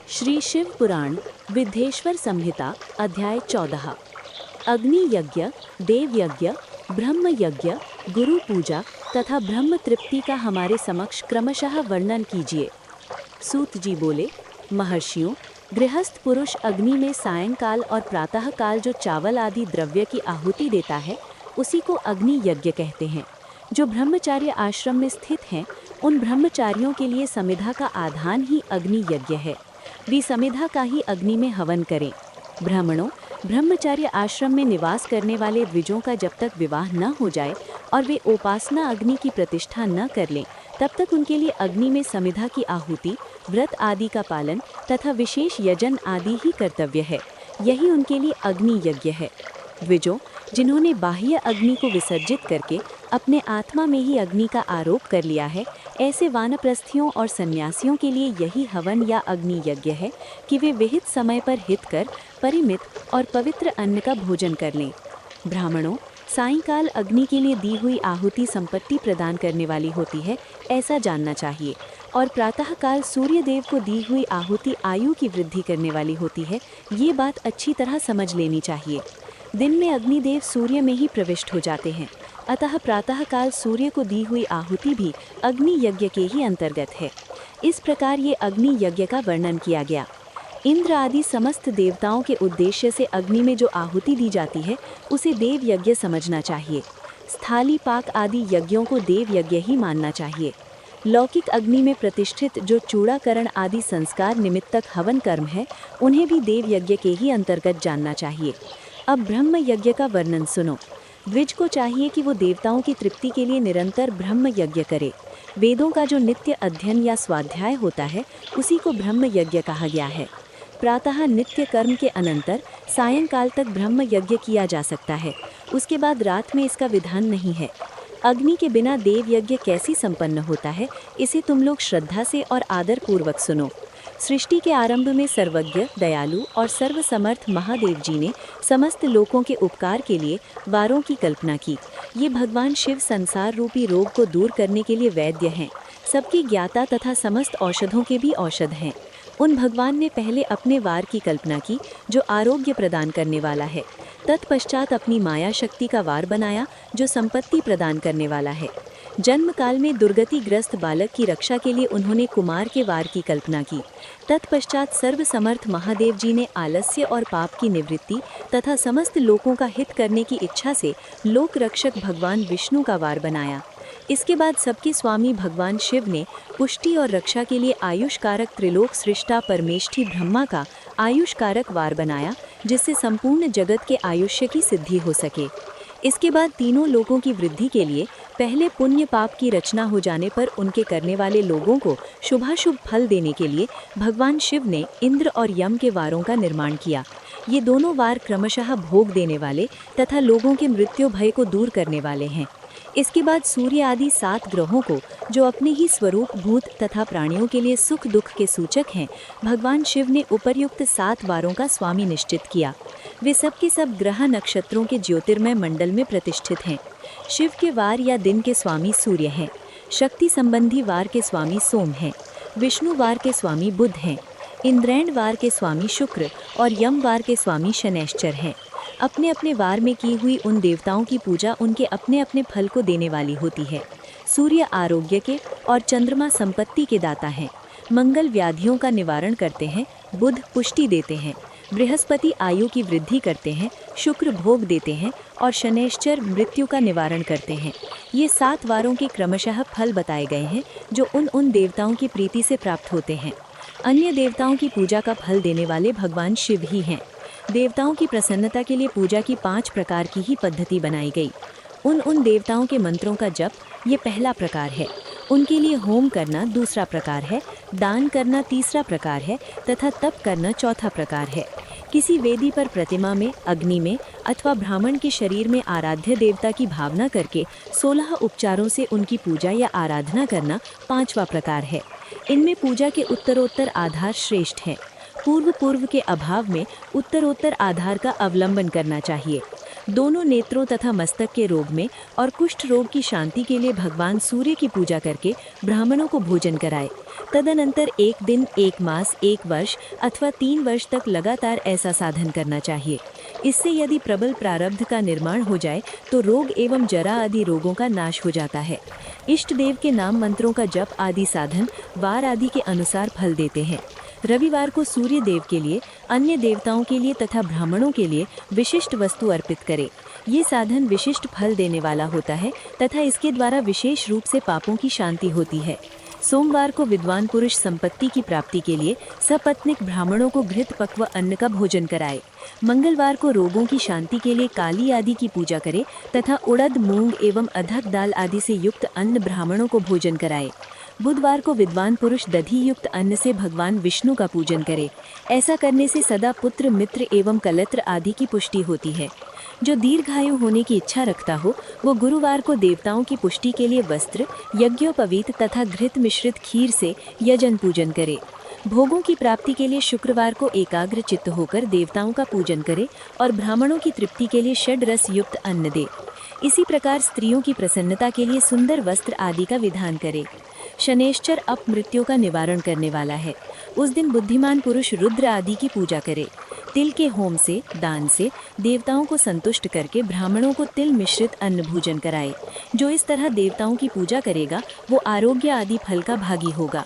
श्री शिव पुराण विद्धेश्वर संहिता अध्याय 14। अग्नि यज्ञ, देव यज्ञ, ब्रह्म यज्ञ, गुरु पूजा तथा ब्रह्म तृप्ति का हमारे समक्ष क्रमशः वर्णन कीजिए। सूत जी बोले, महर्षियों, गृहस्थ पुरुष अग्नि में सायंकाल और प्रातः काल जो चावल आदि द्रव्य की आहुति देता है उसी को अग्नि यज्ञ कहते हैं। जो ब्रह्मचार्य आश्रम में स्थित हैं उन ब्रह्मचारियों के लिए समिधा का आधान ही अग्नि यज्ञ है। वे समिधा का ही अग्नि में हवन करें। ब्राह्मणों, ब्रह्मचार्य आश्रम में निवास करने वाले द्विजों का जब तक विवाह न हो जाए और वे उपासना अग्नि की प्रतिष्ठा न कर लें तब तक उनके लिए अग्नि में समिधा की आहुति, व्रत आदि का पालन तथा विशेष यजन आदि ही कर्तव्य है। यही उनके लिए अग्नि यज्ञ है। द्विजों, जिन्होंने बाह्य अग्नि को विसर्जित करके अपने आत्मा में ही अग्नि का आरोप कर लिया है, ऐसे वानप्रस्थियों और सन्यासियों के लिए यही हवन या अग्नि यज्ञ है कि वे विहित समय पर हित कर परिमित और पवित्र अन्न का भोजन कर लें। ब्राह्मणों, सायंकाल अग्नि के लिए दी हुई आहुति संपत्ति प्रदान करने वाली होती है, ऐसा जानना चाहिए, और प्रातःकाल सूर्य देव को दी हुई आहुति आयु की वृद्धि करने वाली होती है। ये बात अच्छी तरह समझ लेनी चाहिए। दिन में अग्निदेव सूर्य में ही प्रविष्ट हो जाते हैं, अतः प्रातःकाल सूर्य को दी हुई आहुति भी अग्नि यज्ञ के ही अंतर्गत है। इस प्रकार ये अग्नि यज्ञ का वर्णन किया गया। इंद्र आदि समस्त देवताओं के उद्देश्य से अग्नि में जो आहुति दी जाती है उसे देव यज्ञ समझना चाहिए। स्थाली पाक आदि यज्ञों को देव यज्ञ ही मानना चाहिए। लौकिक अग्नि में प्रतिष्ठित जो चूड़ाकरण आदि संस्कार निमित्तक हवन कर्म है उन्हें भी देव यज्ञ के ही अंतर्गत जानना चाहिए। अब ब्रह्म यज्ञ का वर्णन सुनो। द्विज को चाहिए कि वो देवताओं की तृप्ति के लिए निरंतर ब्रह्म यज्ञ करे। वेदों का जो नित्य अध्ययन या स्वाध्याय होता है उसी को ब्रह्म यज्ञ कहा गया है। प्रातः नित्य कर्म के अनंतर सायंकाल तक ब्रह्म यज्ञ किया जा सकता है, उसके बाद रात में इसका विधान नहीं है। अग्नि के बिना देव यज्ञ कैसे संपन्न होता है, इसे तुम लोग श्रद्धा से और आदर पूर्वक सुनो। सृष्टि के आरंभ में सर्वज्ञ, दयालु और सर्वसमर्थ महादेव जी ने समस्त लोकों के उपकार के लिए वारों की कल्पना की। ये भगवान शिव संसार रूपी रोग को दूर करने के लिए वैद्य हैं, सबकी ज्ञाता तथा समस्त औषधों के भी औषध हैं। उन भगवान ने पहले अपने वार की कल्पना की जो आरोग्य प्रदान करने वाला है। तत्पश्चात अपनी माया शक्ति का वार बनाया जो संपत्ति प्रदान करने वाला है। जन्म काल में दुर्गतिग्रस्त बालक की रक्षा के लिए उन्होंने कुमार के वार की कल्पना की। तत्पश्चात सर्वसमर्थ महादेव जी ने आलस्य और पाप की निवृत्ति तथा समस्त लोकों का हित करने की इच्छा से लोक रक्षक भगवान विष्णु का वार बनाया। इसके बाद सबके स्वामी भगवान शिव ने पुष्टि और रक्षा के लिए आयुष्कारक त्रिलोक सृष्टा परमेष्ठी ब्रह्मा का आयुष्कारक वार बनाया, जिससे संपूर्ण जगत के आयुष्य की सिद्धि हो सके। इसके बाद तीनों लोगों की वृद्धि के लिए पहले पुण्य पाप की रचना हो जाने पर उनके करने वाले लोगों को शुभाशुभ फल देने के लिए भगवान शिव ने इंद्र और यम के वारों का निर्माण किया। ये दोनों वार क्रमशः भोग देने वाले तथा लोगों के मृत्यु भय को दूर करने वाले हैं। इसके बाद सूर्य आदि 7 ग्रहों को, जो अपने ही स्वरूप भूत तथा प्राणियों के लिए सुख दुख के सूचक हैं, भगवान शिव ने उपर्युक्त 7 वारों का स्वामी निश्चित किया। वे सब के सब ग्रह नक्षत्रों के ज्योतिर्मय मंडल में प्रतिष्ठित हैं। शिव के वार या दिन के स्वामी सूर्य हैं, शक्ति संबंधी वार के स्वामी सोम हैं, विष्णु वार के स्वामी बुध हैं, इंद्रैण वार के स्वामी शुक्र और यम वार के स्वामी शनैश्चर हैं। अपने अपने वार में की हुई उन देवताओं की पूजा उनके अपने अपने फल को देने वाली होती है। सूर्य आरोग्य के और चंद्रमा संपत्ति के दाता हैं। मंगल व्याधियों का निवारण करते हैं, बुध पुष्टि देते हैं, बृहस्पति आयु की वृद्धि करते हैं, शुक्र भोग देते हैं और शनैश्चर मृत्यु का निवारण करते हैं। ये 7 वारों के क्रमशः फल बताए गए हैं जो उन देवताओं की प्रीति से प्राप्त होते हैं। अन्य देवताओं की पूजा का फल देने वाले भगवान शिव ही हैं। देवताओं की प्रसन्नता के लिए पूजा की 5 प्रकार की ही पद्धति बनाई गई। उन देवताओं के मंत्रों का जप ये पहला प्रकार है, उनके लिए होम करना दूसरा प्रकार है, दान करना तीसरा प्रकार है तथा तप करना चौथा प्रकार है। किसी वेदी पर प्रतिमा में, अग्नि में अथवा ब्राह्मण के शरीर में आराध्य देवता की भावना करके 16 उपचारों से उनकी पूजा या आराधना करना 5वां प्रकार है। इनमें पूजा के उत्तरोत्तर आधार श्रेष्ठ हैं। पूर्व के अभाव में उत्तरोत्तर आधार का अवलंबन करना चाहिए। दोनों नेत्रों तथा मस्तक के रोग में और कुष्ठ रोग की शांति के लिए भगवान सूर्य की पूजा करके ब्राह्मणों को भोजन कराए। तदनंतर 1 दिन, 1 मास, 1 वर्ष अथवा 3 वर्ष तक लगातार ऐसा साधन करना चाहिए। इससे यदि प्रबल प्रारब्ध का निर्माण हो जाए तो रोग एवं जरा आदि रोगों का नाश हो जाता है। इष्ट देव के नाम मंत्रों का जप आदि साधन वार आदि के अनुसार फल देते हैं। रविवार को सूर्य देव के लिए, अन्य देवताओं के लिए तथा ब्राह्मणों के लिए विशिष्ट वस्तु अर्पित करें। ये साधन विशिष्ट फल देने वाला होता है तथा इसके द्वारा विशेष रूप से पापों की शांति होती है। सोमवार को विद्वान पुरुष संपत्ति की प्राप्ति के लिए सपत्निक ब्राह्मणों को घृत पक्व अन्न का भोजन कराए। मंगलवार को रोगों की शांति के लिए काली आदि की पूजा करे तथा उड़द, मूंग एवं अधक दाल आदि से युक्त अन्न ब्राह्मणों को भोजन कराए। बुधवार को विद्वान पुरुष दधी युक्त अन्न से भगवान विष्णु का पूजन करे। ऐसा करने से सदा पुत्र, मित्र एवं कलत्र आदि की पुष्टि होती है। जो दीर्घायु होने की इच्छा रखता हो वो गुरुवार को देवताओं की पुष्टि के लिए वस्त्र, यज्ञोपवीत तथा घृत मिश्रित खीर से यजन पूजन करे। भोगों की प्राप्ति के लिए शुक्रवार को एकाग्र चित्त होकर देवताओं का पूजन करे और ब्राह्मणों की तृप्ति के लिए षड रस युक्त अन्न दे। इसी प्रकार स्त्रियों की प्रसन्नता के लिए सुंदर वस्त्र आदि का विधान करे। शनैश्चर अपमृत्यु का निवारण करने वाला है। उस दिन बुद्धिमान पुरुष रुद्र आदि की पूजा करे। तिल के होम से, दान से देवताओं को संतुष्ट करके ब्राह्मणों को तिल मिश्रित अन्न भोजन कराए। जो इस तरह देवताओं की पूजा करेगा वो आरोग्य आदि फल का भागी होगा।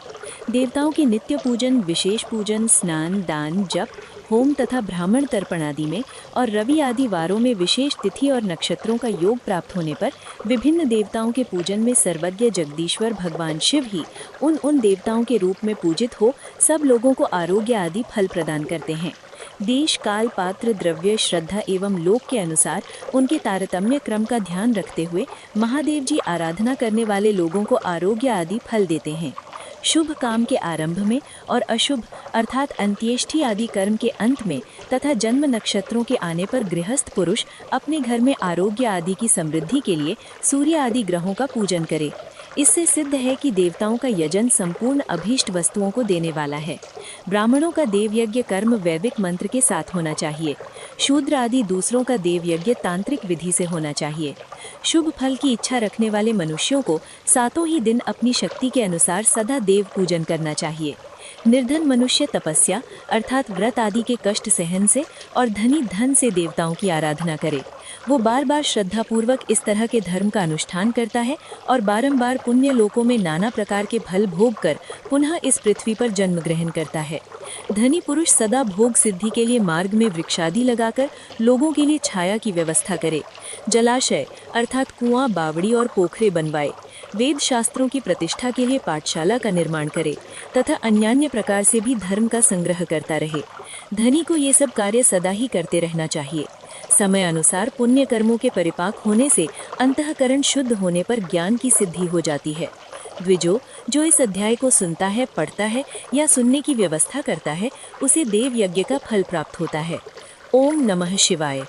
देवताओं के नित्य पूजन, विशेष पूजन, स्नान, दान, जप, होम तथा ब्राह्मण तर्पण आदि में और रवि आदि वारों में विशेष तिथि और नक्षत्रों का योग प्राप्त होने पर विभिन्न देवताओं के पूजन में सर्वज्ञ जगदीश्वर भगवान शिव ही उन देवताओं के रूप में पूजित हो सब लोगों को आरोग्य आदि फल प्रदान करते हैं। देश, काल, पात्र, द्रव्य, श्रद्धा एवं लोक के अनुसार उनके तारतम्य क्रम का ध्यान रखते हुए महादेव जी आराधना करने वाले लोगों को आरोग्य आदि फल देते हैं। शुभ काम के आरंभ में और अशुभ अर्थात अंत्येष्टि आदि कर्म के अंत में तथा जन्म नक्षत्रों के आने पर गृहस्थ पुरुष अपने घर में आरोग्य आदि की समृद्धि के लिए सूर्य आदि ग्रहों का पूजन करे। इससे सिद्ध है कि देवताओं का यजन संपूर्ण अभीष्ट वस्तुओं को देने वाला है। ब्राह्मणों का देवयज्ञ कर्म वैदिक मंत्र के साथ होना चाहिए। शूद्र आदि दूसरों का देवयज्ञ तांत्रिक विधि से होना चाहिए। शुभ फल की इच्छा रखने वाले मनुष्यों को सातों ही दिन अपनी शक्ति के अनुसार सदा देव पूजन करना चाहिए। निर्धन मनुष्य तपस्या अर्थात व्रत आदि के कष्ट सहन से और धनी धन से देवताओं की आराधना करे। वो बार बार श्रद्धापूर्वक इस तरह के धर्म का अनुष्ठान करता है और बारंबार पुण्य लोकों में नाना प्रकार के फल भोग कर पुनः इस पृथ्वी पर जन्म ग्रहण करता है। धनी पुरुष सदा भोग सिद्धि के लिए मार्ग में वृक्षादि लगाकर लोगों के लिए छाया की व्यवस्था करे। जलाशय अर्थात कुआं, बावड़ी और पोखरे बनवाए। वेद शास्त्रों की प्रतिष्ठा के लिए पाठशाला का निर्माण करे तथा अन्यान्य प्रकार से भी धर्म का संग्रह करता रहे। धनी को ये सब कार्य सदा ही करते रहना चाहिए। समय अनुसार पुण्य कर्मों के परिपाक होने से अंतःकरण शुद्ध होने पर ज्ञान की सिद्धि हो जाती है। द्विजो, जो इस अध्याय को सुनता है, पढ़ता है या सुनने की व्यवस्था करता है उसे देव यज्ञ का फल प्राप्त होता है। ओम नमः शिवाय।